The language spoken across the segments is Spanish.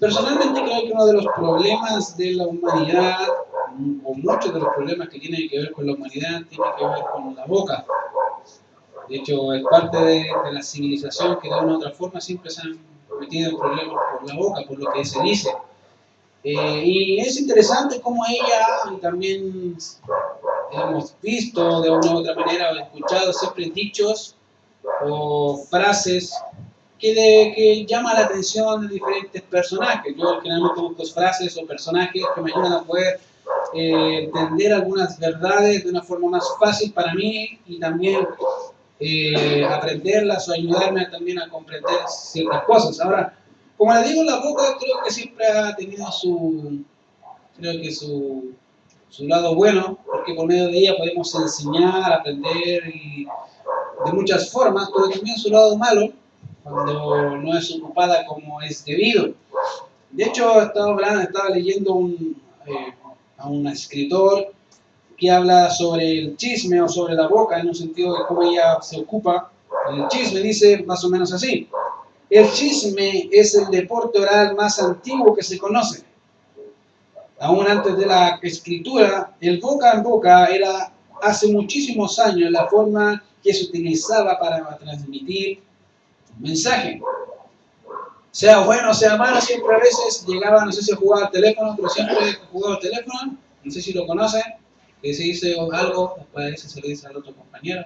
Personalmente creo que uno de los problemas de la humanidad, o muchos de los problemas que tienen que ver con la humanidad, tiene que ver con la boca. De hecho, es parte de la civilización que de una u otra forma siempre se han metido en problemas por la boca, por lo que se dice. Y es interesante cómo ella, y también hemos visto de una u otra manera o escuchado siempre dichos o frases que llaman la atención de diferentes personajes. Yo generalmente busco frases o personajes que me ayudan a poder entender algunas verdades de una forma más fácil para mí y también aprenderlas o ayudarme también a comprender ciertas cosas. Ahora, como les digo, la boca creo que siempre ha tenido creo que su lado bueno, porque por medio de ella podemos enseñar, aprender y de muchas formas, pero también su lado malo, cuando no es ocupada como es debido. De hecho, estaba leyendo a un escritor que habla sobre el chisme o sobre la boca, en un sentido de cómo ella se ocupa. El chisme dice más o menos así: el chisme es el deporte oral más antiguo que se conoce. Aún antes de la escritura, el boca en boca era hace muchísimos años la forma que se utilizaba para transmitir un mensaje. Sea bueno o sea malo, siempre a veces llegaba, no sé si jugaba al teléfono, pero siempre jugaba al teléfono, no sé si lo conocen, que se dice algo, después se lo dice al otro compañero,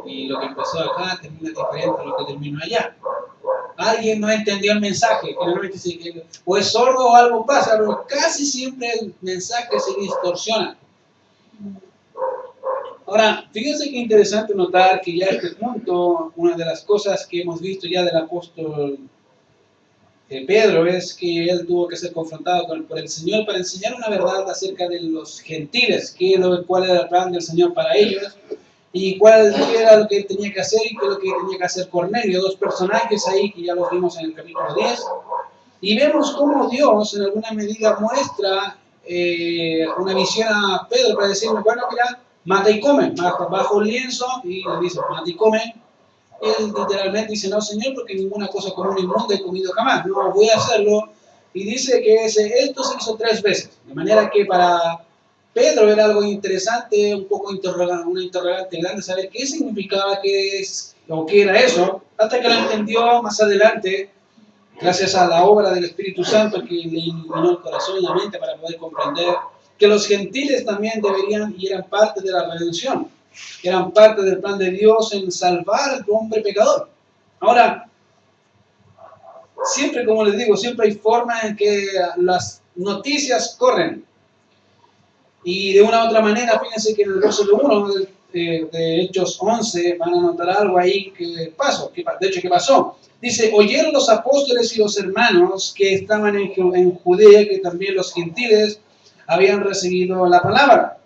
y lo que empezó acá termina diferente a lo que terminó allá. Alguien no entendió el mensaje, generalmente dice que o es sordo o algo pasa, pero casi siempre el mensaje se distorsiona. Ahora, fíjense qué interesante notar que ya a este punto, una de las cosas que hemos visto ya del apóstol Pedro es que él tuvo que ser confrontado por el Señor para enseñar una verdad acerca de los gentiles, cuál era el plan del Señor para ellos y qué era lo que tenía que hacer y qué es lo que tenía que hacer Cornelio, dos personajes ahí que ya los vimos en el capítulo 10. Y vemos cómo Dios en alguna medida muestra una visión a Pedro para decirle, bueno, mira, mata y come, bajo un lienzo y le dice, mata y come. Él literalmente dice, no, Señor, porque ninguna cosa común y inmunda he comido jamás, no voy a hacerlo. Y dice que esto se hizo 3 veces, de manera que para Pedro era algo interesante, un poco una interrogante grande, saber qué significaba, o qué era eso, hasta que lo entendió más adelante, gracias a la obra del Espíritu Santo que le iluminó el corazón y la mente para poder comprender que los gentiles también deberían y eran parte de la redención, eran parte del plan de Dios en salvar al hombre pecador. Ahora, siempre, como les digo, siempre hay formas en que las noticias corren. Y de una u otra manera, fíjense que en el verso 1 de Hechos 11 van a notar algo ahí que pasó, de hecho, ¿qué pasó? Dice, oyeron los apóstoles y los hermanos que estaban en Judea, que también los gentiles habían recibido la palabra.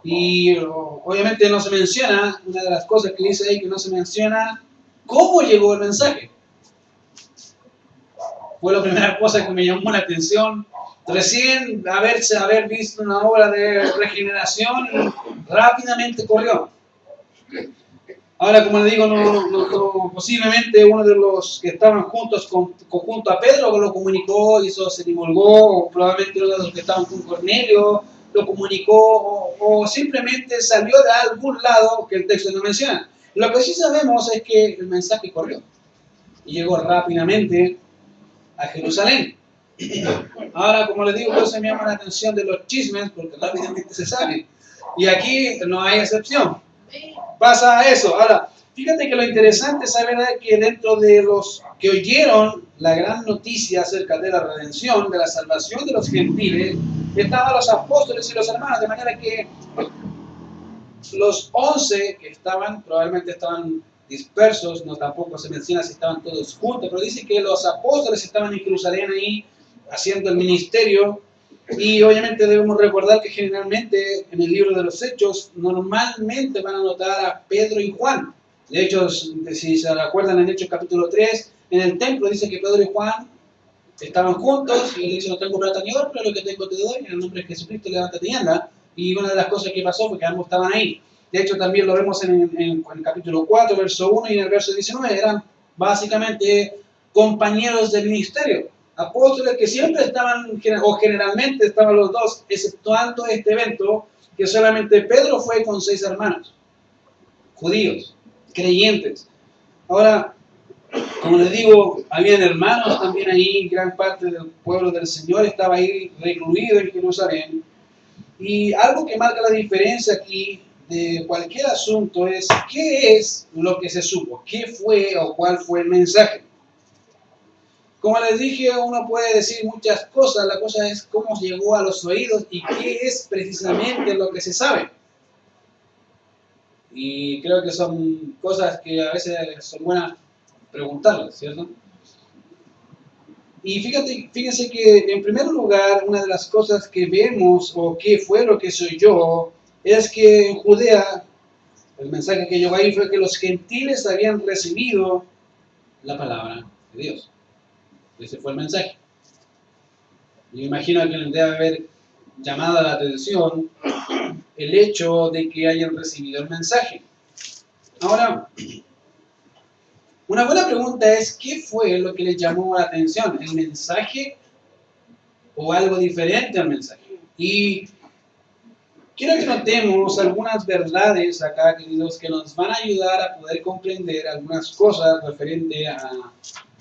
Y obviamente no se menciona, una de las cosas que dice ahí que no se menciona, cómo llegó el mensaje. Fue la primera cosa que me llamó la atención. Recién haber visto una obra de regeneración y rápidamente corrió. Ahora, como le digo, posiblemente uno de los que estaban junto a Pedro lo comunicó y eso se divulgó, o probablemente uno de los que estaban con Cornelio lo comunicó, o simplemente salió de algún lado que el texto no menciona. Lo que sí sabemos es que el mensaje corrió y llegó rápidamente a Jerusalén. Ahora, como les digo, se me llama la atención de los chismes porque rápidamente se sabe. Y aquí no hay excepción. Pasa eso. Ahora, fíjate que lo interesante es saber que dentro de los que oyeron la gran noticia acerca de la redención, de la salvación de los gentiles, estaban los apóstoles y los hermanos, de manera que los 11 que probablemente estaban dispersos, no tampoco se menciona si estaban todos juntos, pero dice que los apóstoles estaban en Jerusalén ahí haciendo el ministerio. Y obviamente debemos recordar que generalmente en el libro de los Hechos normalmente van a notar a Pedro y Juan. De hecho, si se recuerdan en Hechos capítulo 3, en el templo dice que Pedro y Juan estaban juntos y él dice, no tengo plata ni oro, pero lo que tengo te doy, en el nombre de Jesucristo levántate y anda. Y una de las cosas que pasó fue que ambos estaban ahí. De hecho, también lo vemos en el capítulo 4, verso 1 y en el verso 19. Eran básicamente compañeros de ministerio. Apóstoles que siempre estaban, o generalmente estaban los dos, exceptuando este evento, que solamente Pedro fue con 6 hermanos, judíos, creyentes. Ahora, como les digo, habían hermanos también ahí, gran parte del pueblo del Señor estaba ahí recluido en Jerusalén. Y algo que marca la diferencia aquí de cualquier asunto es qué es lo que se supo, qué fue o cuál fue el mensaje. Como les dije, uno puede decir muchas cosas, la cosa es cómo llegó a los oídos y qué es precisamente lo que se sabe. Y creo que son cosas que a veces son buenas preguntarlas, ¿cierto? Y fíjense que en primer lugar, una de las cosas que vemos, o qué fue lo que soy yo, es que en Judea, el mensaje que llegó ahí fue que los gentiles habían recibido la palabra de Dios. Ese fue el mensaje. Yo imagino que les debe haber llamado la atención el hecho de que hayan recibido el mensaje. Ahora, una buena pregunta es, ¿qué fue lo que les llamó la atención? ¿El mensaje o algo diferente al mensaje? Y quiero que notemos algunas verdades acá, queridos, que nos van a ayudar a poder comprender algunas cosas referente a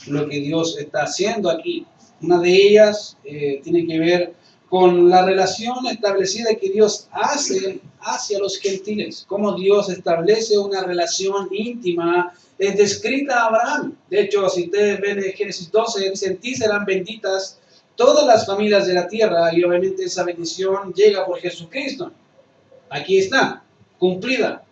lo que Dios está haciendo aquí. Una de ellas tiene que ver con la relación establecida que Dios hace hacia los gentiles, cómo Dios establece una relación íntima, es descrita a Abraham. De hecho, si ustedes ven en Génesis 12, dice, en ti serán benditas todas las familias de la tierra, y obviamente esa bendición llega por Jesucristo. Aquí está, cumplida.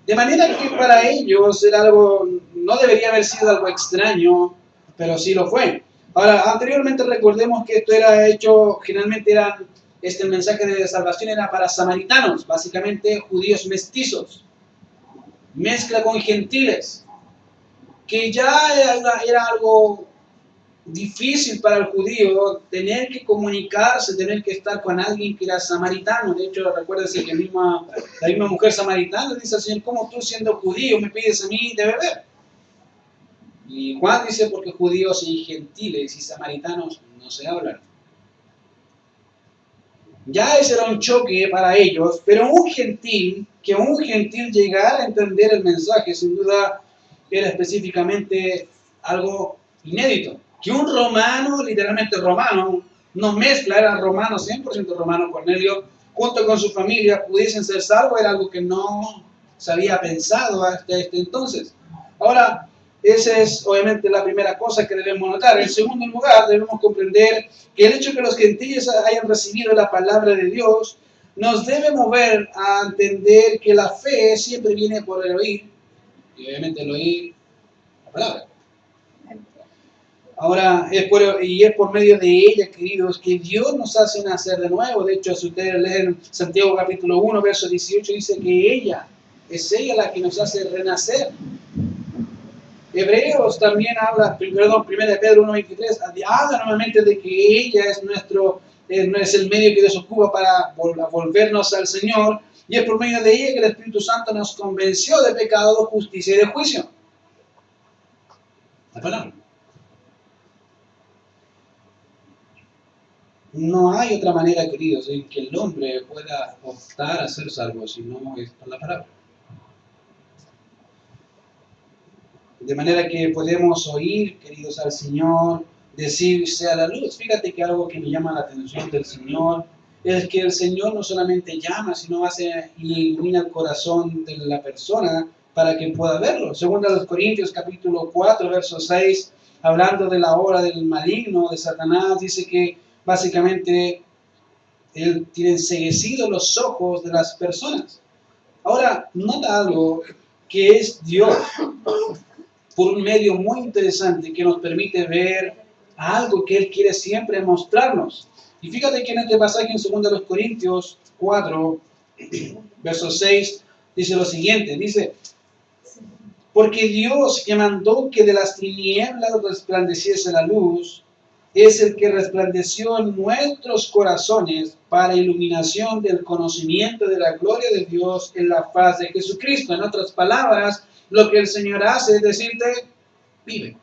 De manera que para ellos era algo, no debería haber sido algo extraño, pero sí lo fue. Ahora, anteriormente recordemos que esto era hecho, generalmente el mensaje de salvación era para samaritanos, básicamente judíos mestizos, mezcla con gentiles, que ya era algo difícil para el judío tener que comunicarse, tener que estar con alguien que era samaritano. De hecho, recuérdense que la misma mujer samaritana dice al Señor, ¿cómo tú siendo judío me pides a mí de beber? Y Juan dice, porque judíos y gentiles y samaritanos no se hablan. Ya ese era un choque para ellos, pero que un gentil llegara a entender el mensaje, sin duda era específicamente algo inédito. Que un romano, literalmente romano, no mezcla, era romano, 100% romano, Cornelio, junto con su familia, pudiesen ser salvos, era algo que no se había pensado hasta este entonces. Ahora, esa es obviamente la primera cosa que debemos notar. En segundo lugar, debemos comprender que el hecho de que los gentiles hayan recibido la palabra de Dios nos debe mover a entender que la fe siempre viene por el oír, y obviamente el oír la palabra. Ahora, es por medio de ella, queridos, que Dios nos hace nacer de nuevo. De hecho, si ustedes leen Santiago capítulo 1, verso 18, dice que es ella la que nos hace renacer. Hebreos también habla, perdón, 1 Pedro 1:23, habla nuevamente de que ella es el medio que Dios ocupa para volvernos al Señor, y es por medio de ella que el Espíritu Santo nos convenció de pecado, justicia y de juicio. La palabra. No hay otra manera, queridos, en que el hombre pueda optar a ser salvo si no es por la palabra. De manera que podemos oír, queridos, al Señor decir, sea la luz. Fíjate que algo que me llama la atención del Señor es que el Señor no solamente llama, sino hace y ilumina el corazón de la persona para que pueda verlo. Según los Corintios capítulo 4, verso 6, hablando de la obra del maligno, de Satanás, dice que básicamente él tiene enceguecidos los ojos de las personas. Ahora, nota algo que es Dios, por un medio muy interesante que nos permite ver algo que Él quiere siempre mostrarnos. Y fíjate que en este pasaje en 2 Corintios 4, verso 6, dice lo siguiente, dice, porque Dios que mandó que de las tinieblas resplandeciese la luz, es el que resplandeció en nuestros corazones para iluminación del conocimiento de la gloria de Dios en la faz de Jesucristo. En otras palabras, lo que el Señor hace es decirte, vive.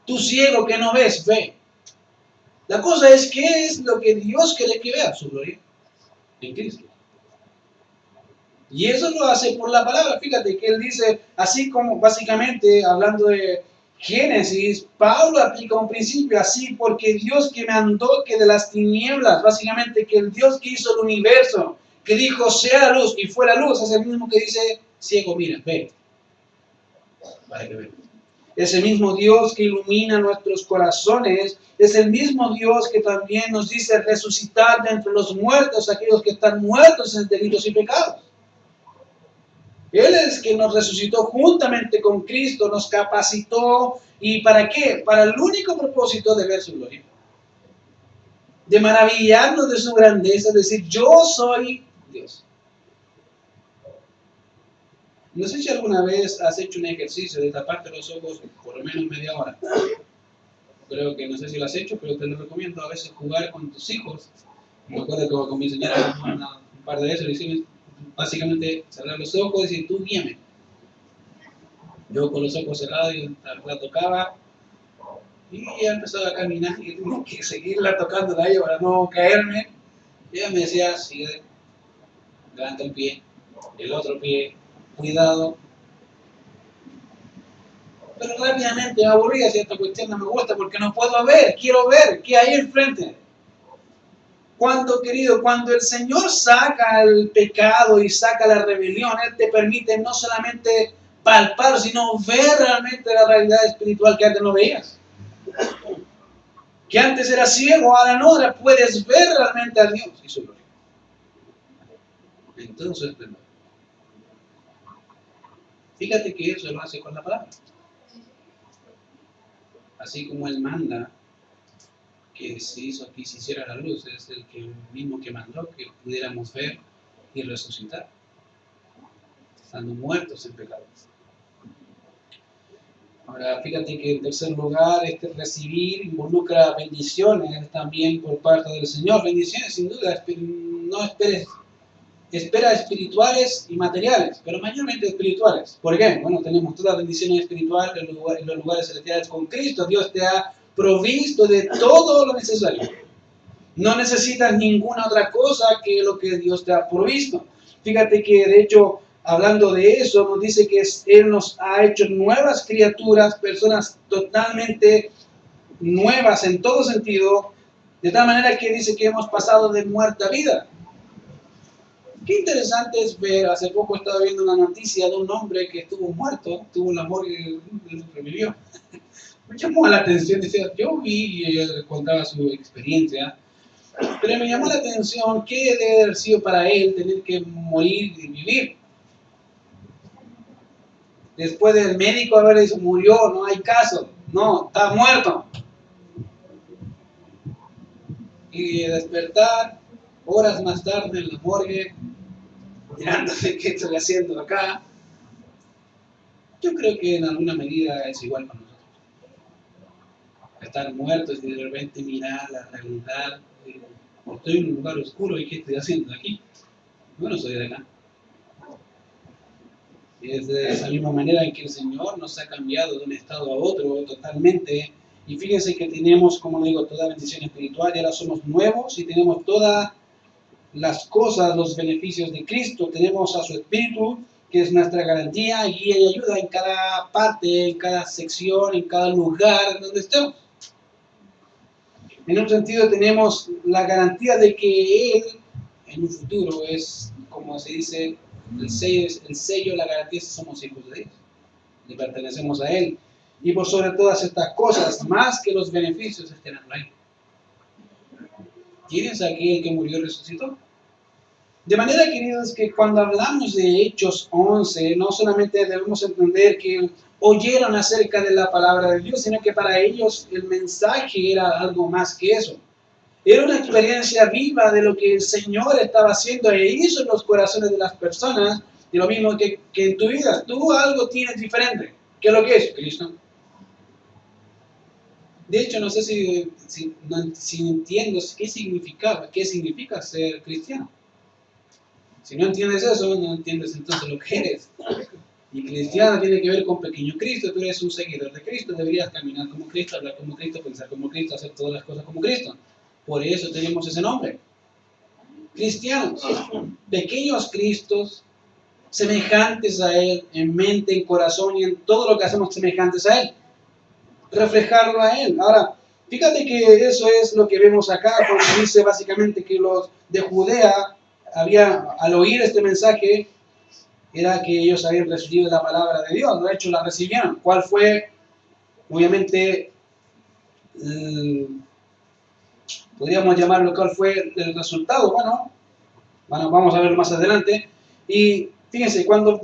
Tú ciego que no ves, ve. La cosa es, ¿qué es lo que Dios quiere que vea? Su gloria en Cristo. Y eso lo hace por la palabra. Fíjate que él dice, así como básicamente hablando de Génesis, Pablo aplica un principio así, porque Dios que mandó que de las tinieblas, básicamente que el Dios que hizo el universo, que dijo sea luz y fuera luz, es el mismo que dice ciego, mira, ve, para que veas. Ese mismo Dios que ilumina nuestros corazones, es el mismo Dios que también nos dice resucitar de entre los muertos, aquellos que están muertos en delitos y pecados. Él es quien nos resucitó juntamente con Cristo, nos capacitó. ¿Y para qué? Para el único propósito de ver su gloria. De maravillarnos de su grandeza, es decir, yo soy Dios. No sé si alguna vez has hecho un ejercicio de taparte los ojos por lo menos media hora. Creo que no sé si lo has hecho, pero te lo recomiendo a veces jugar con tus hijos. Me acuerdo que con mi señora un par de veces lo hicimos. Básicamente cerrar los ojos y decir, tú guíame. Yo con los ojos cerrados y la tocaba y ella empezaba a caminar y tenía que seguirla tocándola a ella para no caerme. Y ella me decía, sigue, levanta el pie, el otro pie, cuidado. Pero rápidamente me aburría si esta cuestión no me gusta porque no puedo ver, quiero ver qué hay enfrente. Cuando, querido, cuando el Señor saca el pecado y saca la rebelión, Él te permite no solamente palpar, sino ver realmente la realidad espiritual que antes no veías. Que antes era ciego, ahora no, ahora puedes ver realmente a Dios y su gloria. Entonces, fíjate que eso lo hace con la palabra. Así como Él manda que se hizo que se hiciera la luz, es el mismo que mandó que pudiéramos ver y resucitar, estando muertos en pecados. Ahora, fíjate que en tercer lugar, recibir involucra bendiciones también por parte del Señor. Bendiciones sin duda, no esperes, espera espirituales y materiales, pero mayormente espirituales. ¿Por qué? Bueno, tenemos todas las bendiciones espirituales en los lugares celestiales con Cristo. Dios te ha provisto de todo lo necesario. No necesitas ninguna otra cosa que lo que Dios te ha provisto. Fíjate que de hecho, hablando de eso, nos dice que Él nos ha hecho nuevas criaturas, personas totalmente nuevas en todo sentido, de tal manera que dice que hemos pasado de muerte a vida. Qué interesante es ver, hace poco estaba viendo una noticia de un hombre que estuvo muerto, tuvo un amor y revivió. Me llamó la atención, decía, yo vi y él contaba su experiencia. Pero me llamó la atención qué debe haber sido para él tener que morir y vivir. Después del médico haber dicho, murió, no hay caso, no, está muerto. Y despertar horas más tarde en la morgue, mirándose qué estoy haciendo acá. Yo creo que en alguna medida es igual con nosotros. Estar muertos y de repente mirar la realidad. Estoy en un lugar oscuro y ¿qué estoy haciendo aquí? Yo no soy de acá. Y es de esa misma manera en que el Señor nos ha cambiado de un estado a otro totalmente. Y fíjense que tenemos, como digo, toda bendición espiritual y ahora somos nuevos y tenemos todas las cosas, los beneficios de Cristo. Tenemos a su Espíritu, que es nuestra garantía, guía y ayuda en cada parte, en cada sección, en cada lugar en donde estemos. En un sentido tenemos la garantía de que Él, en un futuro, es, como se dice, el sello, la garantía es que somos hijos de Dios, le pertenecemos a Él. Y por sobre todas estas cosas, más que los beneficios, es tenerlo ahí. ¿Quién es aquel que murió y resucitó? De manera, queridos, que cuando hablamos de Hechos 11, no solamente debemos entender que oyeron acerca de la palabra de Dios, sino que para ellos el mensaje era algo más que eso. Era una experiencia viva de lo que el Señor estaba haciendo e hizo en los corazones de las personas, y lo mismo que en tu vida. Tú algo tienes diferente. ¿Qué es lo que es? Cristo. De hecho, no sé si entiendo qué significa ser cristiano. Si no entiendes eso, no entiendes entonces lo que eres. Y cristiano tiene que ver con pequeño Cristo. Tú eres un seguidor de Cristo, deberías caminar como Cristo, hablar como Cristo, pensar como Cristo, hacer todas las cosas como Cristo. Por eso tenemos ese nombre. Cristianos, pequeños Cristos, semejantes a Él, en mente, en corazón y en todo lo que hacemos semejantes a Él. Reflejarlo a Él. Ahora, fíjate que eso es lo que vemos acá, cuando dice básicamente que los de Judea, al oír este mensaje, era que ellos habían recibido la palabra de Dios, de hecho la recibieron. ¿Cuál fue? Obviamente, podríamos llamarlo, ¿cuál fue el resultado? Bueno, vamos a verlo más adelante. Y fíjense, cuando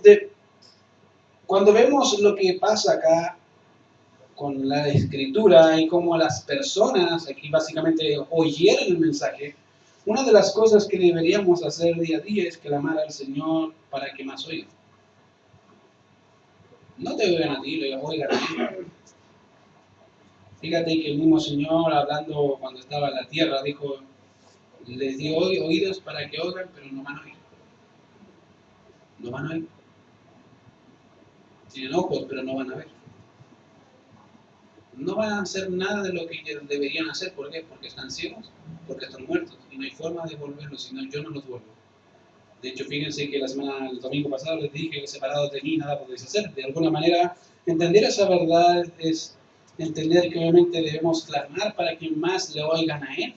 vemos lo que pasa acá con la escritura y cómo las personas aquí básicamente oyeron el mensaje, una de las cosas que deberíamos hacer día a día es clamar al Señor para que más oigan. No te oigan a ti, oigan a ti. Fíjate que el mismo Señor, hablando cuando estaba en la tierra, dijo, les dio oídos para que oigan, pero no van a oír. No van a oír. Tienen ojos, pero no van a ver. No van a hacer nada de lo que deberían hacer. ¿Por qué? Porque están ciegos, porque están muertos. Y no hay forma de volverlos, sino yo no los vuelvo. De hecho, fíjense que el domingo pasado les dije que separados de mí nada podéis hacer. De alguna manera, entender esa verdad es entender que obviamente debemos clamar para que más le oigan a Él.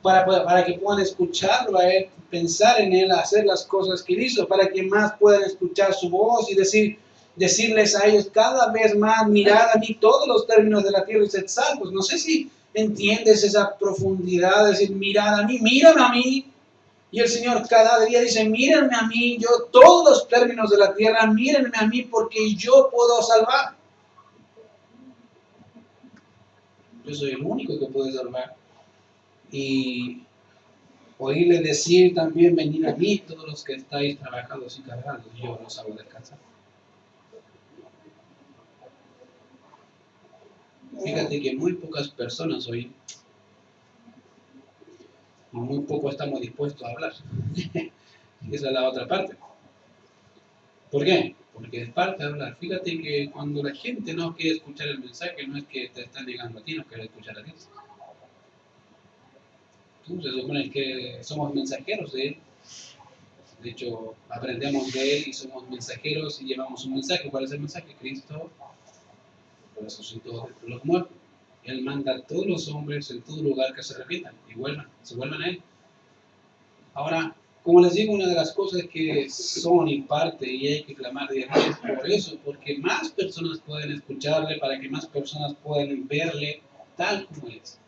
Para que puedan escucharlo a Él, pensar en Él, hacer las cosas que hizo, para que más puedan escuchar su voz y decirles a ellos cada vez más, mirad a mí todos los términos de la tierra y sed salvos. No sé si entiendes esa profundidad, decir, mirad a mí, mírame a mí. Y el Señor cada día dice, mírenme a mí, yo todos los términos de la tierra, mírenme a mí porque yo puedo salvar. Yo soy el único que puede salvar. Y oírle decir también, venid a mí todos los que estáis trabajados y cargados, yo los hago descansar. Fíjate que muy pocas personas hoy, y muy poco estamos dispuestos a hablar. Esa es la otra parte. ¿Por qué? Porque es parte de hablar. Fíjate que cuando la gente no quiere escuchar el mensaje, no es que te están negando a ti, no quiere escuchar a Dios. Tú se supone que somos mensajeros de Él. De hecho, aprendemos de Él y somos mensajeros y llevamos un mensaje. ¿Cuál es el mensaje? Cristo resucitó de los muertos. Él manda a todos los hombres en todo lugar que se arrepientan y se vuelvan a Él. Ahora, como les digo, una de las cosas que son y parte y hay que clamar de Dios por eso, porque más personas pueden escucharle, para que más personas puedan verle tal como es,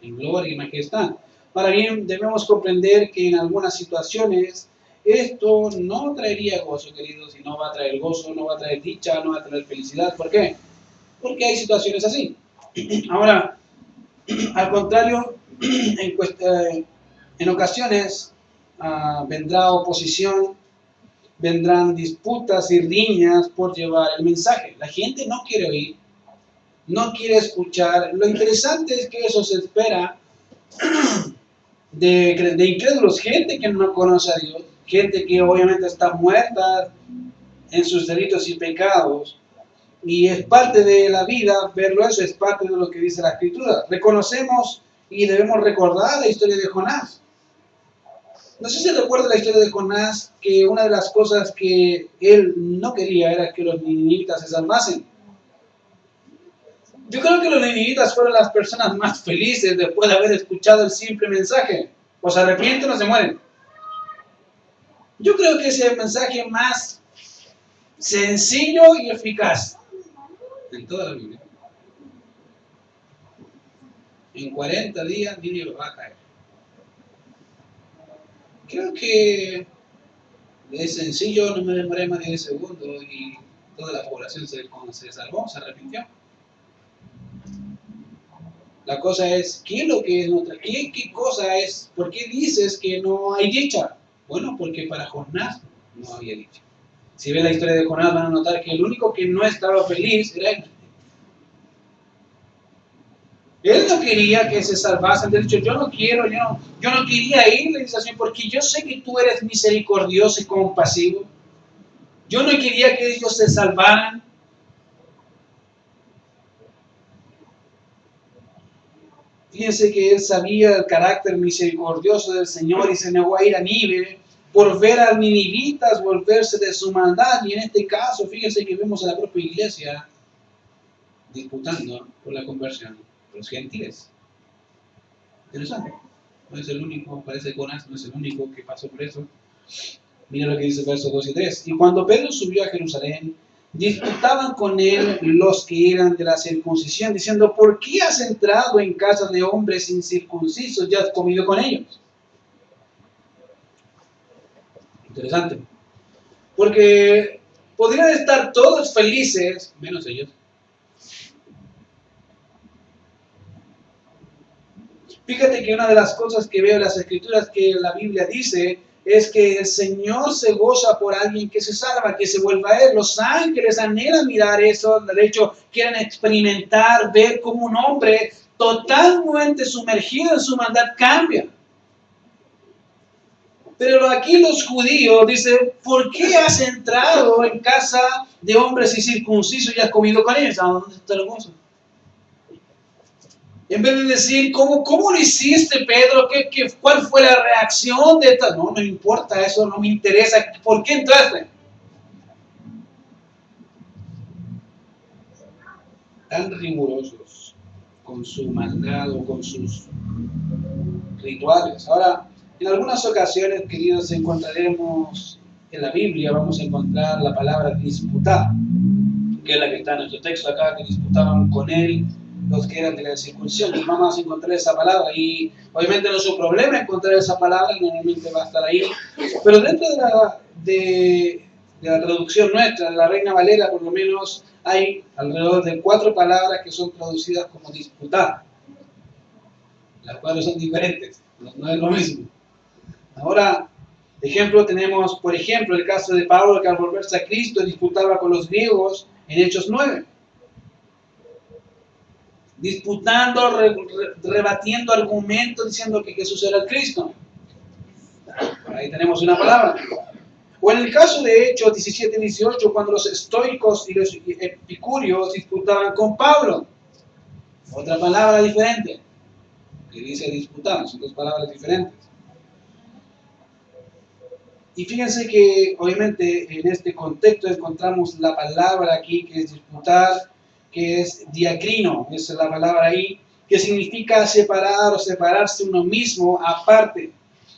en gloria y majestad. Ahora bien, debemos comprender que en algunas situaciones esto no traería gozo, queridos, y no va a traer gozo, no va a traer dicha, no va a traer felicidad. ¿Por qué? Porque hay situaciones así. Ahora, al contrario, en ocasiones vendrá oposición, vendrán disputas y riñas por llevar el mensaje. La gente no quiere oír, no quiere escuchar. Lo interesante es que eso se espera de incrédulos, gente que no conoce a Dios, gente que obviamente está muerta en sus delitos y pecados. Y es parte de la vida verlo eso, es parte de lo que dice la Escritura. Reconocemos y debemos recordar la historia de Jonás. No sé si recuerda la historia de Jonás, que una de las cosas que él no quería era que los ninivitas se salvasen. Yo creo que los ninivitas fueron las personas más felices después de haber escuchado el simple mensaje. O se arrepienten o se mueren. Yo creo que ese es el mensaje más sencillo y eficaz en toda la Biblia. En 40 días Nínive va a caer. Creo que es sencillo, no me demoré más de 10 segundos y toda la población se salvó, se arrepintió. La cosa es, ¿qué es lo que es nuestra? ¿Qué cosa es? ¿Por qué dices que no hay dicha? Bueno, porque para Jonás no había dicha. Si ven la historia de Jonás van a notar que el único que no estaba feliz era él. Él no quería que se salvasen. De hecho, yo no quería ir, le dice así, porque yo sé que tú eres misericordioso y compasivo. Yo no quería que ellos se salvaran. Fíjense que él sabía el carácter misericordioso del Señor y se negó a ir a Nínive por ver a ninivitas volverse de su maldad. Y en este caso, fíjense que vemos a la propia iglesia disputando por la conversión de los gentiles. Interesante. No es el único, parece que Jonás no es el único que pasó por eso. Mira lo que dice el verso 2 y 3. Y cuando Pedro subió a Jerusalén, disputaban con él los que eran de la circuncisión, diciendo, ¿por qué has entrado en casa de hombres incircuncisos y has comido con ellos? Interesante. Porque podrían estar todos felices, menos ellos. Fíjate que una de las cosas que veo en las escrituras que la Biblia dice es que el Señor se goza por alguien que se salva, que se vuelva a Él. Los ángeles anhelan mirar eso, de hecho quieren experimentar, ver cómo un hombre totalmente sumergido en su maldad cambia. Pero aquí los judíos dicen, ¿por qué has entrado en casa de hombres incircuncisos y has comido con ellos? ¿A dónde está el gozo? En vez de decir, ¿cómo lo hiciste, Pedro? ¿Cuál fue la reacción de esta? No me importa, eso no me interesa. ¿Por qué entraste? Tan rigurosos con su maldad o con sus rituales. Ahora, en algunas ocasiones, queridos, encontraremos en la Biblia, vamos a encontrar la palabra disputar, que es la que está en nuestro texto acá, que disputaban con él los que eran de la circuncisión. Y vamos a encontrar esa palabra. Y obviamente no es un problema encontrar esa palabra, normalmente va a estar ahí. Pero dentro de la traducción nuestra, de la Reina Valera, por lo menos hay alrededor de 4 palabras que son traducidas como disputar. Las 4 son diferentes, no es lo mismo. Ahora, ejemplo, tenemos, por ejemplo, el caso de Pablo, que al volverse a Cristo disputaba con los griegos en Hechos 9. Disputando, rebatiendo argumentos, diciendo que Jesús era el Cristo. Ahí tenemos una palabra. O en el caso de Hechos 17-18, cuando los estoicos y los epicúreos disputaban con Pablo. Otra palabra diferente, que dice disputar, son 2 palabras diferentes. Y fíjense que, obviamente, en este contexto encontramos la palabra aquí, que es disputar, que es diacrino, esa es la palabra ahí, que significa separar o separarse uno mismo aparte.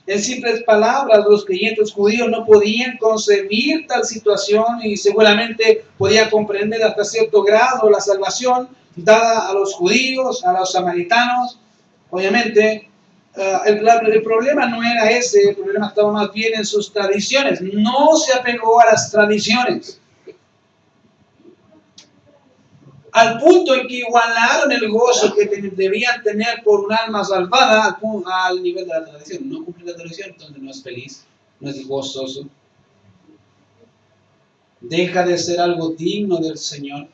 En simples palabras, los creyentes judíos no podían concebir tal situación y seguramente podían comprender hasta cierto grado la salvación dada a los judíos, a los samaritanos. Obviamente, el problema no era ese, el problema estaba más bien en sus tradiciones. No se apegó a las tradiciones. Al punto en que igualaron el gozo que debían tener por un alma salvada al nivel de la tradición. No cumple la tradición, entonces no es feliz, no es gozoso. Deja de ser algo digno del Señor.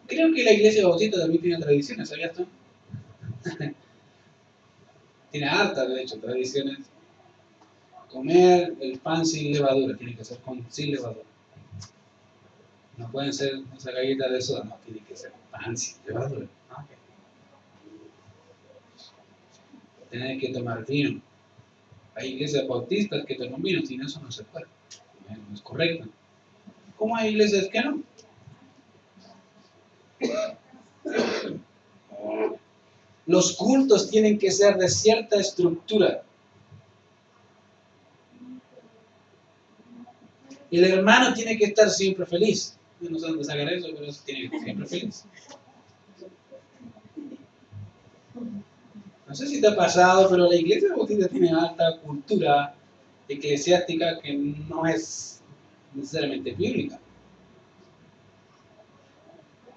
Creo que la iglesia bautista también tiene tradiciones, ¿sabías tú? Tiene hartas, de hecho, tradiciones. Comer el pan sin levadura, tiene que ser sin levadura. No pueden ser esa galleta de soda, no, tiene que ser pan sin levadura. Okay. Tienen que tomar vino. Hay iglesias bautistas que toman vino, sin eso no se puede. No es correcto. ¿Cómo hay iglesias que no? Los cultos tienen que ser de cierta estructura. El hermano tiene que estar siempre feliz. Yo no sé dónde sacar eso, pero tiene que estar siempre feliz. No sé si te ha pasado, pero la iglesia bautista tiene alta cultura eclesiástica que no es necesariamente bíblica.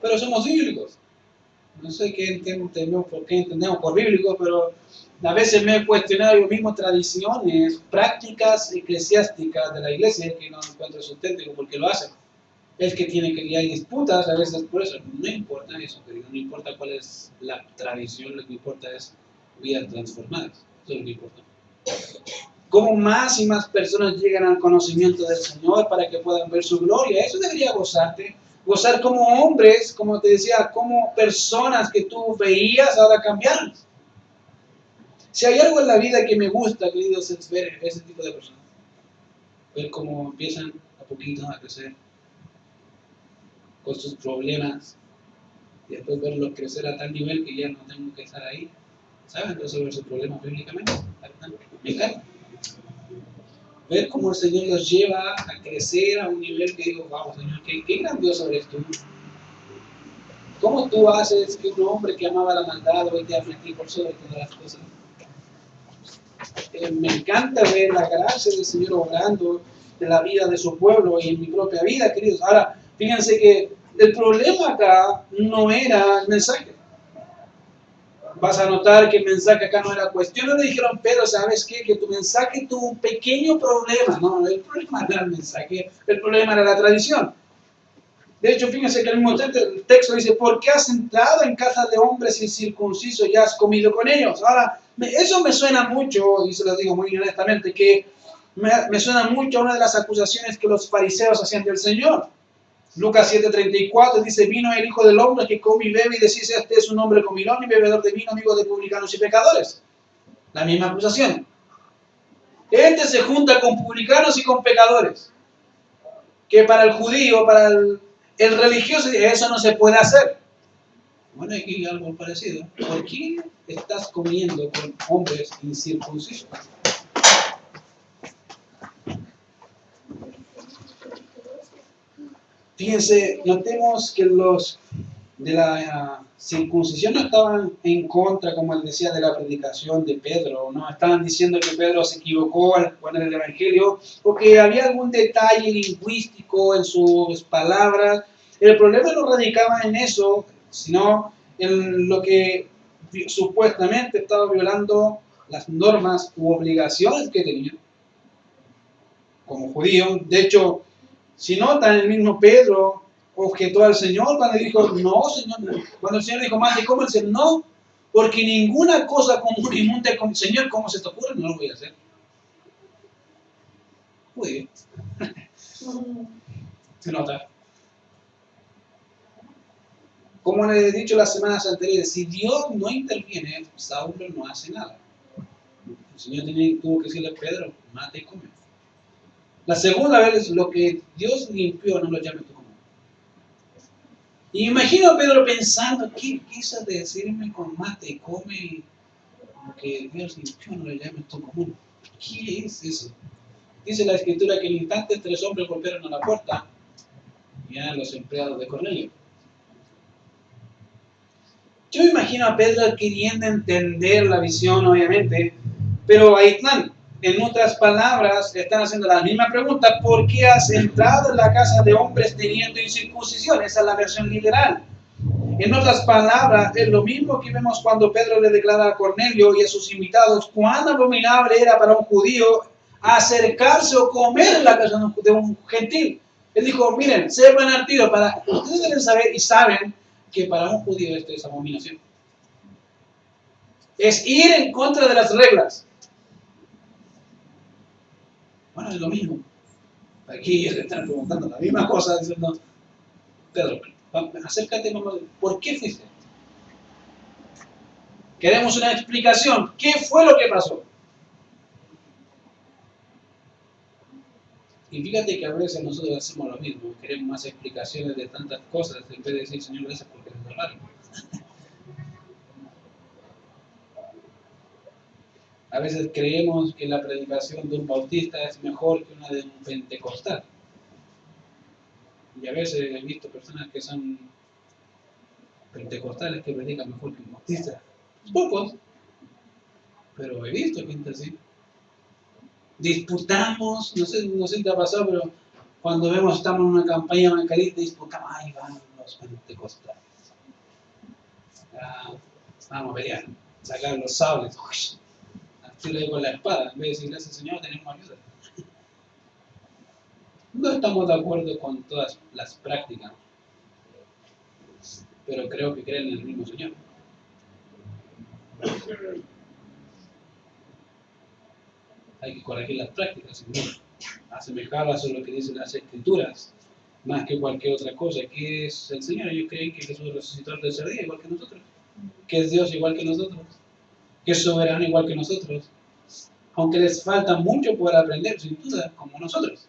Pero somos bíblicos. No sé qué entendemos por bíblicos, pero a veces me he cuestionado yo mismo tradiciones, prácticas eclesiásticas de la iglesia que no encuentro sustento por qué lo hacen. Es que tiene que hay disputas a veces por eso. No importa eso, querido, no importa cuál es la tradición, lo que importa es vidas transformadas. Eso es lo que importa. Cómo más y más personas llegan al conocimiento del Señor para que puedan ver su gloria. Eso debería gozarte. Gozar como hombres, como te decía, como personas que tú veías ahora cambiaron. Si hay algo en la vida que me gusta, queridos, es ver ese tipo de personas. Ver cómo empiezan a poquito a crecer con sus problemas y después verlos crecer a tal nivel que ya no tengo que estar ahí. ¿Saben resolver sus problemas bíblicamente? Me encanta. Ver cómo el Señor los lleva a crecer a un nivel que digo, wow, Señor, qué grandioso eres tú. ¿Cómo tú haces que un hombre que amaba la maldad hoy te aflige por sobre todas las cosas? Me encanta ver la gracia del Señor obrando en la vida de su pueblo y en mi propia vida, queridos. Ahora, fíjense que el problema acá no era el mensaje. Vas a notar que el mensaje acá no era cuestión. No le dijeron, Pedro, ¿sabes qué? Que tu mensaje tuvo un pequeño problema. No, el problema no era el mensaje, el problema era la tradición. De hecho, fíjense que el mismo texto dice, ¿por qué has entrado en casa de hombres incircuncisos y has comido con ellos? Ahora, eso me suena mucho, y se lo digo muy honestamente, que me suena mucho a una de las acusaciones que los fariseos hacían del Señor. Lucas 7:34 dice, vino el Hijo del Hombre que come y bebe y decís, este es un hombre comilón y bebedor de vino, amigo de publicanos y pecadores. La misma acusación. Este se junta con publicanos y con pecadores. Que para el judío, para el religioso, eso no se puede hacer. Bueno, aquí hay algo parecido. ¿Por qué estás comiendo con hombres incircuncisos? Fíjense, notemos que los de la circuncisión no estaban en contra, como él decía, de la predicación de Pedro, no estaban diciendo que Pedro se equivocó al poner el Evangelio, porque había algún detalle lingüístico en sus palabras. El problema no radicaba en eso, sino en lo que supuestamente estaba violando las normas u obligaciones que tenía como judío. De hecho, si notan, el mismo Pedro objetó al Señor cuando dijo, no, Señor, cuando el Señor dijo, mate y come, él no, porque ninguna cosa común inmunda con el Señor, ¿cómo se te ocurre? No lo voy a hacer. Muy bien. Se nota. Como les he dicho las semanas anteriores, si Dios no interviene, Saulo no hace nada. El Señor tuvo que decirle a Pedro, mate y come. La segunda vez, lo que Dios limpió, no lo llames tú común. Y imagino a Pedro pensando, ¿qué quiso decirme con mate y come? Lo que Dios limpió, no lo llames tú común. ¿Qué es eso? Dice la Escritura que en instantes 3 hombres golpearon a la puerta y eran los empleados de Cornelio. Yo imagino a Pedro queriendo entender la visión, obviamente, pero ahí están. En otras palabras, están haciendo la misma pregunta: ¿por qué has entrado en la casa de hombres teniendo incircuncisión? Esa es la versión literal. En otras palabras, es lo mismo que vemos cuando Pedro le declara a Cornelio y a sus invitados cuán abominable era para un judío acercarse o comer en la casa de un gentil. Él dijo, miren, sepan al tiro, ustedes deben saber y saben que para un judío esto es abominación. Es ir en contra de las reglas. Bueno, es lo mismo. Aquí ellos están preguntando la misma cosa, diciendo, Pedro, acércate, ¿por qué fuiste? Queremos una explicación. ¿Qué fue lo que pasó? Y fíjate que a veces nosotros hacemos lo mismo. Queremos más explicaciones de tantas cosas en vez de decir, Señor, gracias porque nos salvaron. A veces creemos que la predicación de un bautista es mejor que una de un pentecostal. Y a veces he visto personas que son pentecostales que predican mejor que un bautista. Pocos, pero he visto gente así. Disputamos, no sé si te ha pasado, pero cuando estamos en una campaña evangelista, disputamos, ahí van los pentecostales. Vamos a pelear, sacar los sables, así con la espada, en vez de decir gracias Señor, tenemos ayuda. No estamos de acuerdo con todas las prácticas, pero creo que creen en el mismo Señor. hay que corregir las prácticas, sin duda. Asemejarlas a lo que dicen las Escrituras, más que cualquier otra cosa, que es el Señor. Ellos creen que Jesús resucitó al tercer día, igual que nosotros, que es Dios igual que nosotros, que es soberano igual que nosotros, aunque les falta mucho por aprender, sin duda, como nosotros.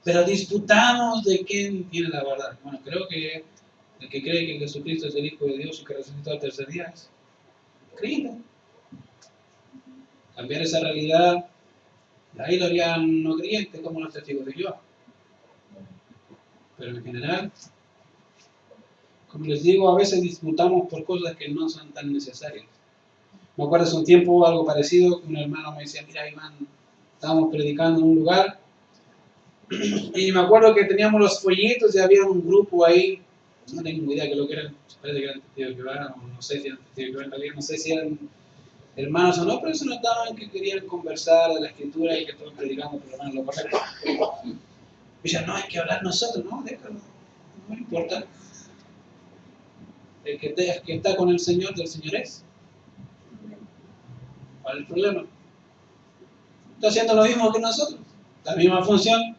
Pero disputamos de quién tiene la verdad. Bueno, creo que el que cree que Jesucristo es el Hijo de Dios y que resucitó al tercer día es creyente. Cambiar esa realidad, ahí lo harían no creyentes como los testigos de Jehová. Pero en general, como les digo, a veces disputamos por cosas que no son tan necesarias. Me acuerdo hace un tiempo algo parecido, que un hermano me decía, mira Iván, estábamos predicando en un lugar, y me acuerdo que teníamos los folletos y había un grupo ahí, no tengo idea de lo que eran, parece que eran testigos de Jehová, o no sé si eran testigos de Jehová, en realidad no sé si eran hermanos o no, pero se notaban que querían conversar de la Escritura y que estaban predicando por lo menos lo correcto. Y decían, no, hay que hablar nosotros, no, déjalo, no importa. El que está con el Señor, del Señor es. ¿Cuál es el problema? Está haciendo lo mismo que nosotros, la misma función.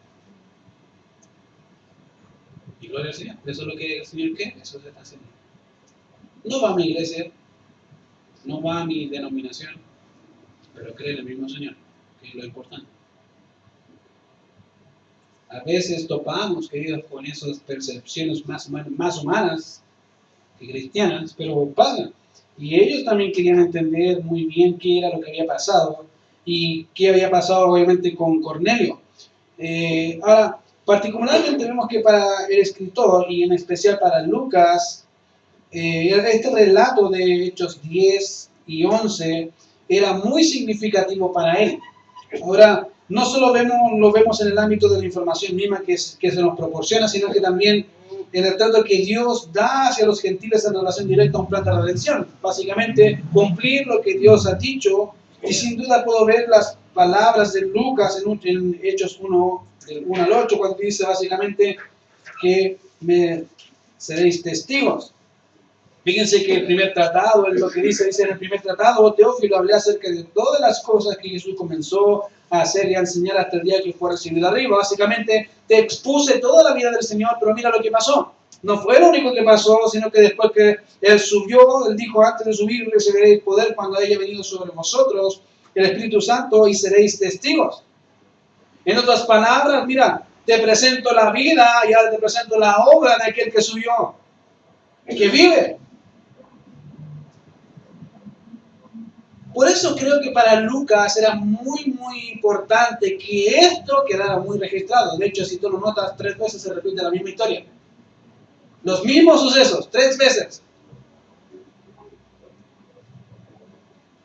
Y gloria al Señor. Eso es lo que el Señor quiere, eso se está haciendo. No va a mi iglesia, no va a mi denominación, pero cree en el mismo Señor, que es lo importante. A veces topamos, queridos, con esas percepciones más humanas que cristianas, pero pasa. Y ellos también querían entender muy bien qué era lo que había pasado y qué había pasado obviamente con Cornelio. Ahora, particularmente vemos que para el escritor y en especial para Lucas, este relato de Hechos 10 y 11 era muy significativo para él. Ahora, no solo lo vemos en el ámbito de la información misma que se nos proporciona, sino que también en el trato que Dios da hacia los gentiles en relación directa a un plan de redención. Básicamente, cumplir lo que Dios ha dicho, y sin duda puedo ver las palabras de Lucas en Hechos 1, del 1 al 8, cuando dice básicamente que me seréis testigos. Fíjense que el primer tratado, es lo que dice en el primer tratado, oh Teófilo, hablé acerca de todas las cosas que Jesús comenzó a hacer y a enseñar hasta el día que fue recibido arriba. Básicamente, te expuse toda la vida del Señor, pero mira lo que pasó. No fue lo único que pasó, sino que después que Él subió, Él dijo, antes de subir recibiréis poder cuando haya venido sobre vosotros el Espíritu Santo y seréis testigos. En otras palabras, mira, te presento la vida y ahora te presento la obra de aquel que subió, que vive. Por eso creo que para Lucas era muy importante que esto quedara muy registrado. De hecho, si tú lo notas, 3 veces se repite la misma historia. Los mismos sucesos, 3 veces.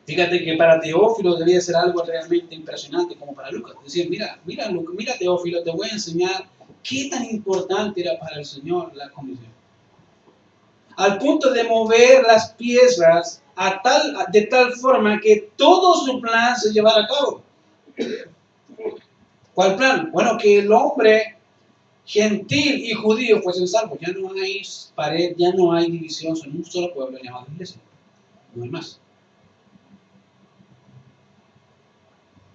Fíjate que para Teófilo debía ser algo realmente impresionante como para Lucas. Es decir, mira Teófilo, te voy a enseñar qué tan importante era para el Señor la comisión. Al punto de mover las piezas de tal forma que todo su plan se llevara a cabo. ¿Cuál plan? Bueno, que el hombre gentil y judío fuesen salvos. Ya no hay pared, ya no hay división, son un solo pueblo llamado iglesia. No hay más.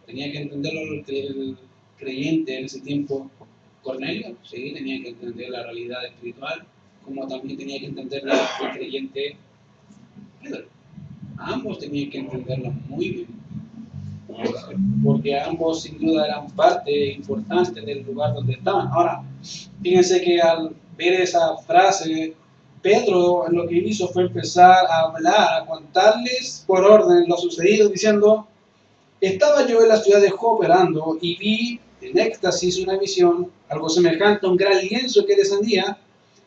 Tenía que entenderlo el creyente en ese tiempo, Cornelio, sí, tenía que entender la realidad espiritual, como también tenía que entender el creyente Pedro. Ambos tenían que entenderlo muy bien, porque ambos sin duda eran parte importante del lugar donde estaban. Ahora, fíjense que al ver esa frase, Pedro lo que hizo fue empezar a hablar, a contarles por orden lo sucedido, diciendo: estaba yo en la ciudad de Jope operando y vi en éxtasis una visión, algo semejante a un gran lienzo que descendía,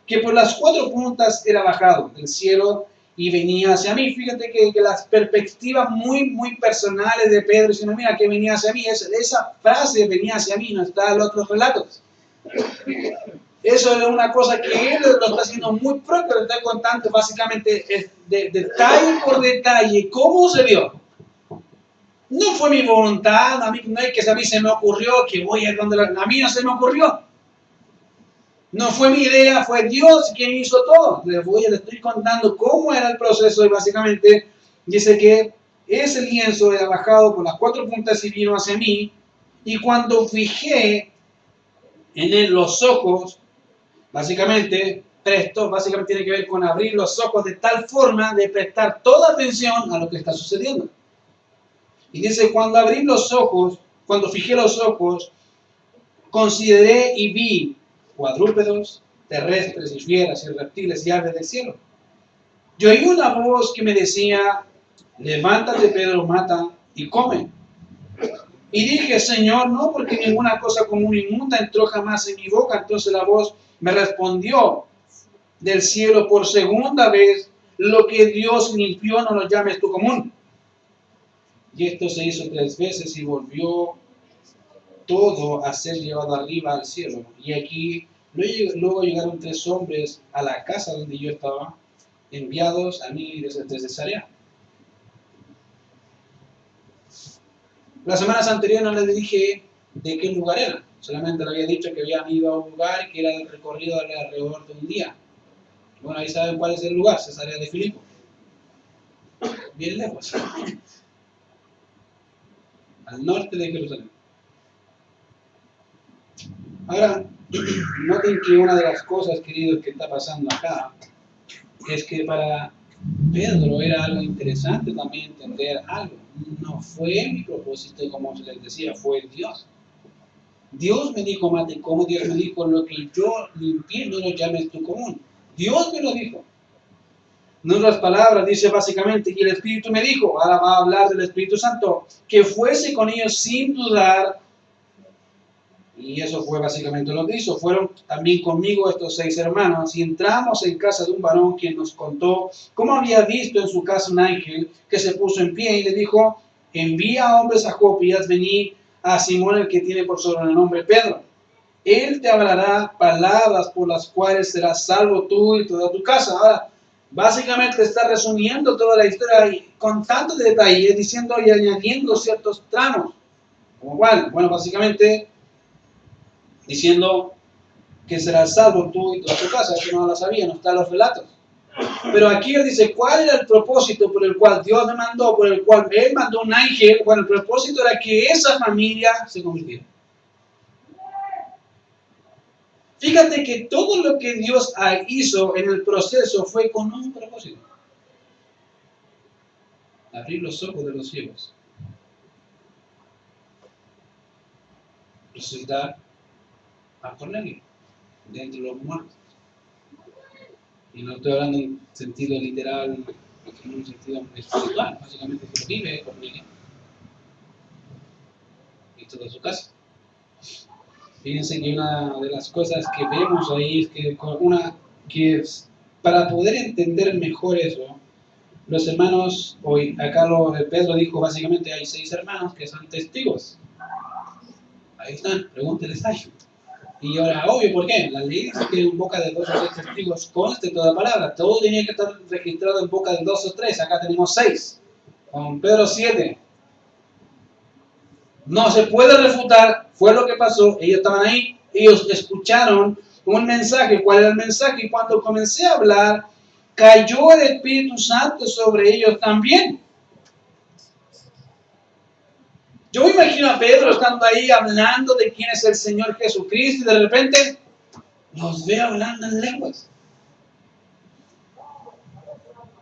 que por las 4 puntas era bajado del cielo y venía hacia mí. Fíjate que las perspectivas muy personales de Pedro diciendo, mira, que venía hacia mí, esa frase venía hacia mí, no está en los otros relatos. Eso es una cosa que él lo está haciendo muy propio, lo está contando básicamente de detalle por detalle, cómo se vio. No fue mi voluntad, no es que a mí se me ocurrió que voy a donde a mí no se me ocurrió. No fue mi idea, fue Dios quien hizo todo. Les estoy contando cómo era el proceso y básicamente dice que ese lienzo era bajado por las 4 puntas y vino hacia mí, y cuando fijé en él los ojos, básicamente tiene que ver con abrir los ojos de tal forma de prestar toda atención a lo que está sucediendo. Y dice, cuando fijé los ojos, consideré y vi cuadrúpedos, terrestres y fieras y reptiles y aves del cielo. Yo oí una voz que me decía, levántate Pedro, mata y come. Y dije, Señor, no, porque ninguna cosa común inmunda entró jamás en mi boca. Entonces la voz me respondió del cielo por segunda vez, lo que Dios limpió no lo llames tú común. Y esto se hizo 3 veces y volvió todo a ser llevado arriba al cielo. Y aquí luego llegaron 3 hombres a la casa donde yo estaba, enviados a mí desde Cesarea. Las semanas anteriores no les dije de qué lugar era, solamente le había dicho que habían ido a un lugar que era el recorrido alrededor de un día. Bueno, ahí saben cuál es el lugar, Cesarea de Filipo. Bien lejos, al norte de Jerusalén. Ahora, noten que una de las cosas, queridos, que está pasando acá es que para Pedro era algo interesante también entender algo. No fue mi propósito, como les decía, fue Dios. Dios me dijo, mate, como Dios me dijo, lo que yo limpié no lo llames tú común. Dios me lo dijo. En otras palabras, dice básicamente, y el Espíritu me dijo, ahora va a hablar del Espíritu Santo, que fuese con ellos sin dudar. Y eso fue básicamente lo que hizo. Fueron también conmigo estos 6 hermanos y entramos en casa de un varón quien nos contó cómo había visto en su casa un ángel que se puso en pie y le dijo, envía hombres a Jope y haz venir a Simón el que tiene por sobrenombre Pedro. Él te hablará palabras por las cuales serás salvo tú y toda tu casa. Ahora, básicamente está resumiendo toda la historia con tanto detalle, diciendo y añadiendo ciertos tramos. ¿Como cuál? Bueno, básicamente diciendo que serás salvo tú y toda tu casa. Eso no lo sabía, no está en los relatos. Pero aquí él dice, ¿cuál era el propósito por el cual Dios me mandó, por el cual él mandó un ángel? Bueno, el propósito era que esa familia se convirtiera. Fíjate que todo lo que Dios hizo en el proceso fue con un propósito. Abrir los ojos de los ciegos. Resucitar a Cornelio de entre los muertos. Y no estoy hablando en sentido literal, en un sentido espiritual. Básicamente que lo vive Cornelio y toda su casa. Fíjense que una de las cosas que vemos ahí es que para poder entender mejor eso, los hermanos, hoy acá Pedro dijo básicamente hay 6 hermanos que son testigos. Ahí están, pregúntenles a ellos. Y ahora, obvio, ¿por qué? La ley dice que en boca de 2 o 3 testigos conste toda palabra. Todo tenía que estar registrado en boca de 2 o 3. Acá tenemos 6. Con Pedro 7. No se puede refutar, fue lo que pasó, ellos estaban ahí, ellos escucharon un mensaje. ¿Cuál era el mensaje? Y cuando comencé a hablar, cayó el Espíritu Santo sobre ellos también. Yo me imagino a Pedro estando ahí hablando de quién es el Señor Jesucristo y de repente los ve hablando en lenguas.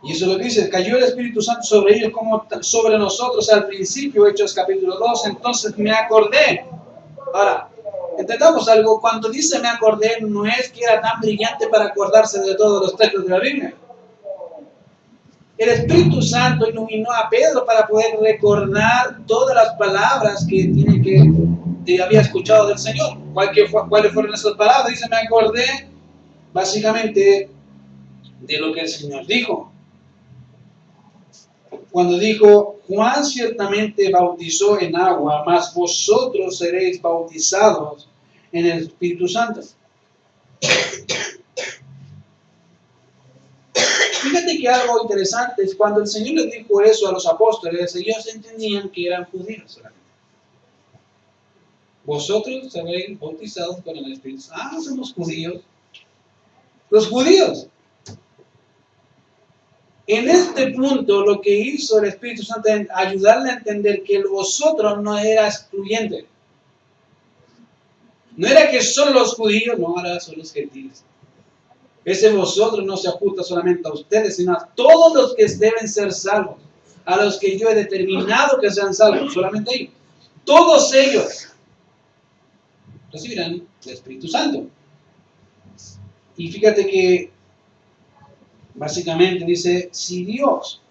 Y eso es lo que dice, cayó el Espíritu Santo sobre ellos como sobre nosotros al principio, Hechos capítulo 2, entonces me acordé. Ahora, entendamos algo, cuando dice me acordé, no es que era tan brillante para acordarse de todos los textos de la Biblia. El Espíritu Santo iluminó a Pedro para poder recordar todas las palabras que había escuchado del Señor. ¿Cuáles fueron esas palabras? Dice, me acordé básicamente de lo que el Señor dijo. Cuando dijo, Juan ciertamente bautizó en agua, mas vosotros seréis bautizados en el Espíritu Santo. Fíjate que algo interesante es cuando el Señor les dijo eso a los apóstoles, ellos entendían que eran judíos. Vosotros seréis bautizados con el Espíritu Santo. Ah, somos judíos. Los judíos. En este punto, lo que hizo el Espíritu Santo es ayudarle a entender que el vosotros no era excluyente. No era que son los judíos, no, ahora son los gentiles. Ese vosotros no se ajusta solamente a ustedes, sino a todos los que deben ser salvos, a los que yo he determinado que sean salvos, solamente ellos. Todos ellos recibirán el Espíritu Santo. Y fíjate que básicamente dice, si Dios,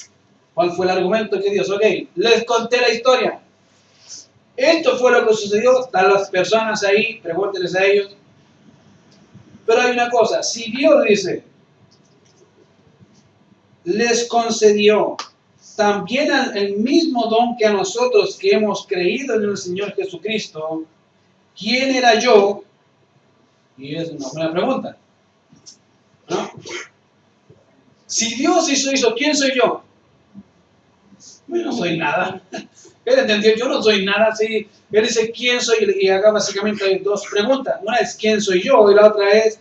¿cuál fue el argumento que Dios? Ok, les conté la historia. Esto fue lo que sucedió, están las personas ahí, pregúntenles a ellos. Pero hay una cosa, si Dios dice, les concedió también el mismo don que a nosotros que hemos creído en el Señor Jesucristo, ¿quién era yo? Y es una buena pregunta, ¿no? Si Dios hizo eso, ¿quién soy yo? Yo no soy nada. Él entendió, yo no soy nada. Sí. Él dice, ¿quién soy? Y acá básicamente hay dos preguntas. Una es, ¿quién soy yo? Y la otra es,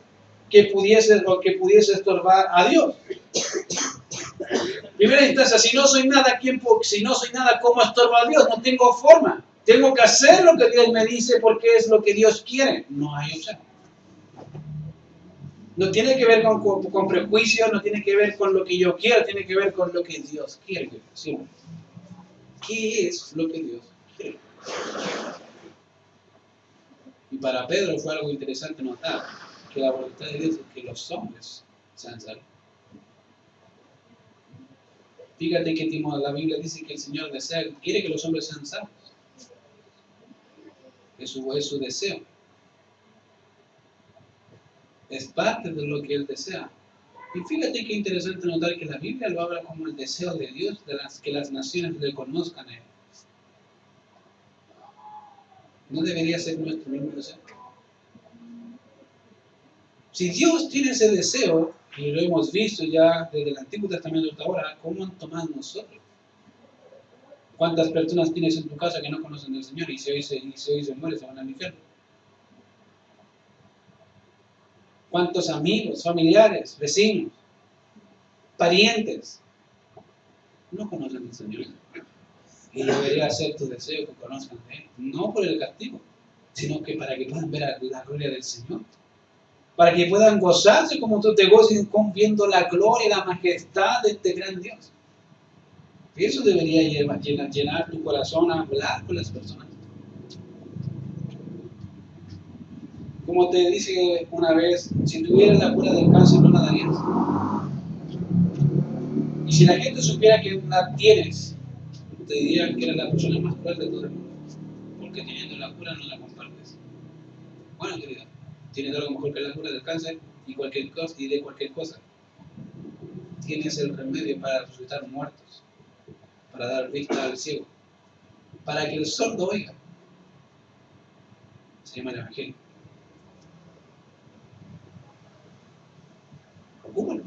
que pudiese estorbar a Dios. Primera instancia, si no soy nada, ¿cómo estorbo a Dios? No tengo forma. Tengo que hacer lo que Dios me dice porque es lo que Dios quiere. No hay opción. No tiene que ver con prejuicios, no tiene que ver con lo que yo quiero, tiene que ver con lo que Dios quiere. ¿Sí? ¿Qué es lo que Dios quiere? Y para Pedro fue algo interesante notar que la voluntad de Dios es que los hombres sean salvos. Fíjate que la Biblia dice que el Señor quiere que los hombres sean salvos. Eso es su deseo. Es parte de lo que Él desea. Y fíjate qué interesante notar que la Biblia lo habla como el deseo de Dios, que las naciones le conozcan a Él. ¿No debería ser nuestro mismo deseo? Si Dios tiene ese deseo, y lo hemos visto ya desde el Antiguo Testamento hasta ahora, ¿cómo han tomado nosotros? ¿Cuántas personas tienes en tu casa que no conocen al Señor y si hoy se muere se van al infierno? ¿Cuántos amigos, familiares, vecinos, parientes no conocen al Señor? Y debería ser tu deseo que conozcan a Él, no por el castigo, sino que para que puedan ver la gloria del Señor, para que puedan gozarse como tú te goces viendo la gloria y la majestad de este gran Dios. Y eso debería llenar tu corazón a hablar con las personas. Como te dije una vez, si tuvieras la cura del cáncer no la darías. Y si la gente supiera que la tienes, te dirían que eres la persona más cruel de todo el mundo. Porque teniendo la cura no la compartes. Bueno, querida, tienes algo mejor que la cura del cáncer y de cualquier cosa. Tienes el remedio para resucitar muertos, para dar vista al ciego, para que el sordo oiga. Se llama el Evangelio. Ocúpalo.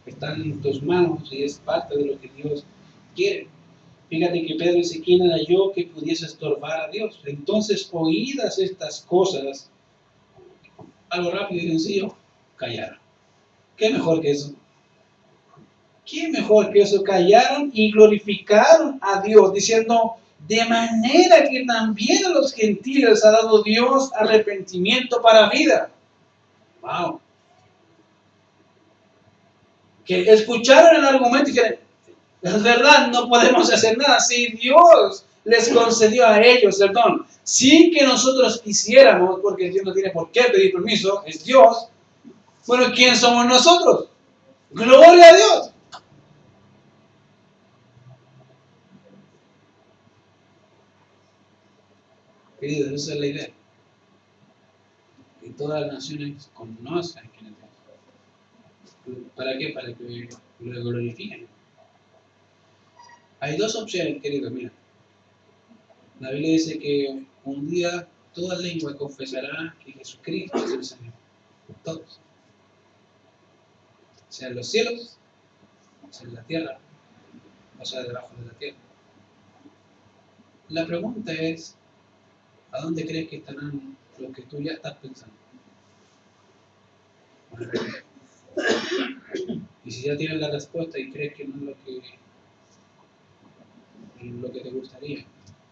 Está en tus manos y es parte de lo que Dios quiere. Fíjate que Pedro dice, ¿quién era yo que pudiese estorbar a Dios? Entonces, oídas estas cosas, algo rápido y sencillo, callaron. ¿Qué mejor que eso? ¿Qué mejor que eso? Callaron y glorificaron a Dios, diciendo, de manera que también a los gentiles ha dado Dios arrepentimiento para vida. ¡Wow! Que escucharon el argumento y dijeron, es verdad, no podemos hacer nada. Si Dios les concedió a ellos el don, sin que nosotros quisiéramos, porque Dios no tiene por qué pedir permiso, es Dios. Bueno, ¿quién somos nosotros? ¡Gloria a Dios! Queridos, esa es la idea. Que todas las naciones conozcan quién es Dios. ¿Para qué? Para que lo glorifiquen. Hay dos opciones, queridos, mira. La Biblia dice que un día toda lengua confesará que Jesucristo es el Señor. Todos. Sea en los cielos, sea en la tierra, o sea debajo de la tierra. La pregunta es, ¿a dónde crees que estarán lo que tú ya estás pensando? Y si ya tienes la respuesta y crees que no es lo que te gustaría,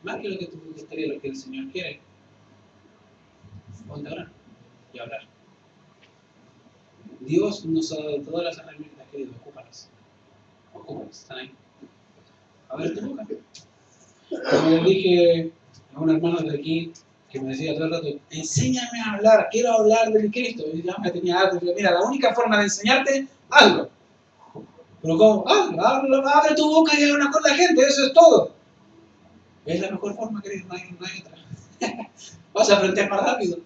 más que lo que te gustaría, lo que el Señor quiere, ponte a orar y a hablar. Dios nos ha dado todas las herramientas, querido, ocúpalas. Ocúpalas, están ahí. A ver, tu boca. Como les dije a un hermano de aquí que me decía todo el rato, enséñame a hablar, quiero hablar de Cristo. Y ya me tenía algo. Y yo, mira, la única forma de enseñarte, hazlo. Pero ¿cómo? Hazlo, abre tu boca y habla con la gente, eso es todo. Es la mejor forma, querido, no hay otra. Vas a aprender más rápido.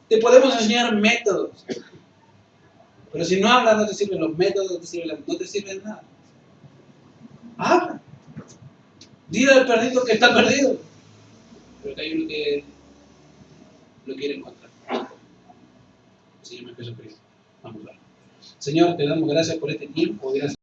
Te podemos enseñar métodos. Pero si no hablas, no te sirven los métodos, no te sirven nada. Habla. Dile al perdido que está perdido. Pero que hay uno que lo quiere encontrar. Se llama Jesucristo. Vamos a ver. Señor, te damos gracias por este tiempo. Gracias.